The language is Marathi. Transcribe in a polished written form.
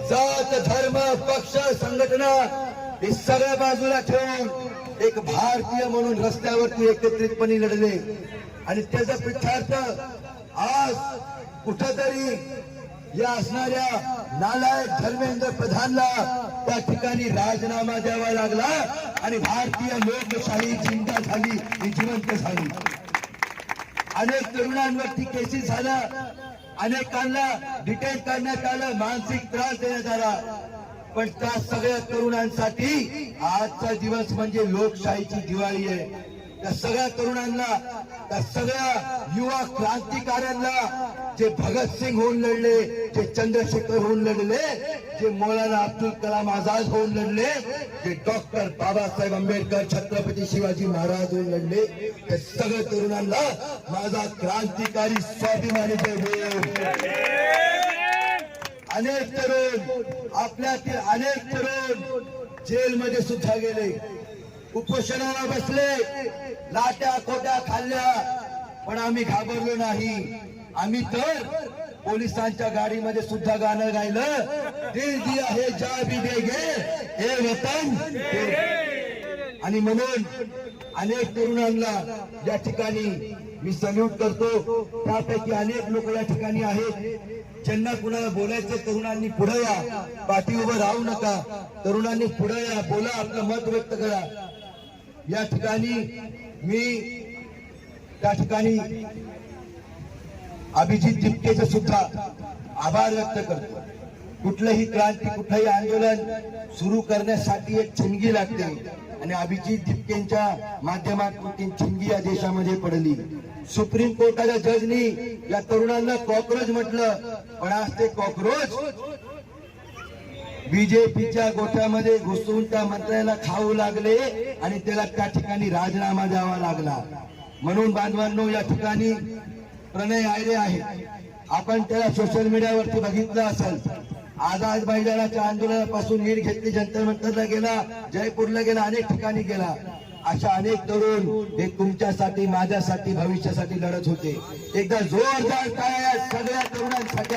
जात धर्म पक्ष संघटना हे सगळ्या बाजूला ठेवून एक भारतीय म्हणून रस्त्यावरती एकत्रितपणे लढले आणि त्याचा पिठार्थ आज कुठेतरी या असणाऱ्या नालायक धर्मेंद्र प्रधानला त्या ठिकाणी राजीनामा द्यावा लागला आणि भारतीय लोकशाही जिंदा झाली, ही जिवंत झाली। अनेक तरुणांवरती केसेस झाल्या, अनेकांना डिटेन करण्यात आलं, मानसिक त्रास देण्यात आला, पण त्या सगळ्या तरुणांसाठी आजचा दिवस म्हणजे लोकशाहीची दिवाळी आहे। त्या सगळ्या तरुणांना, त्या सगळ्या युवा क्रांतिकाऱ्यांना जे भगतसिंग होऊन लढले, जे चंद्रशेखर होऊन लढले, जे मौलाना अब्दुल कलाम आझाद होऊन लढले, जे डॉक्टर बाबासाहेब आंबेडकर, छत्रपती शिवाजी महाराज होऊन लढले, त्या सगळ्या तरुणांना माझा क्रांतिकारी स्वाभिमानी जय बोल। अनेक तरुण, आपल्यातील अनेक तरुण जेलमध्ये सुद्धा गेले, उपोषणाला बसले, लाट्या कोट्या खाल्ल्या, पण आम्ही घाबरलो नाही। आम्ही तर पोलिसांच्या गाडीमध्ये सुद्धा गाणं गायलं, दिल दिया है जा भी देंगे हे वतन। आणि म्हणून अनेक तरुणांना या ठिकाणी मी सल्यूट करतो। त्यापैकी अनेक लोक या ठिकाणी आहेत ज्यांना कुणाला बोलायचं, तरुणांनी पुढे या, पाठी उभं राहू नका, तरुणांनी पुढे या, बोला, आपलं मत व्यक्त करा। या ठिकाणी मी त्या ठिकाणी अभिजित दिपकेचे सुद्धा आभार व्यक्त करतो। कुठलंही क्रांती, कुठलंही आंदोलन सुरू करण्यासाठी एक ठिणगी लागते आणि अभिजित दिपकेंच्या माध्यमातून ती ठिणगी या देशामध्ये पडली। सुप्रीम कोर्टाच्या जजनी या तरुणांना कॉक्रोच म्हटलं, पण आज ते कॉक्रोच बीजेपीच्या गोठ्यामध्ये घुसून त्या मंत्र्याला खाऊ लागले आणि त्याला त्या ठिकाणी राजीनामा द्यावा लागला। म्हणून बांधवांनो, या ठिकाणी प्रणय आयरे आहे, आपण त्याला सोशल मीडियावरती बघितलं असेल। आझाद मैदानाच्या आंदोलनापासून नीड घेतली, जंतर मंतरला गेला, जयपूरला गेला, अनेक ठिकाणी गेला। अशा अनेक तरुण हे तुमच्यासाठी, माझ्यासाठी, भविष्यासाठी लढत होते। एकदा जोरदार टाळ्या सगळ्या तरुणांसाठी।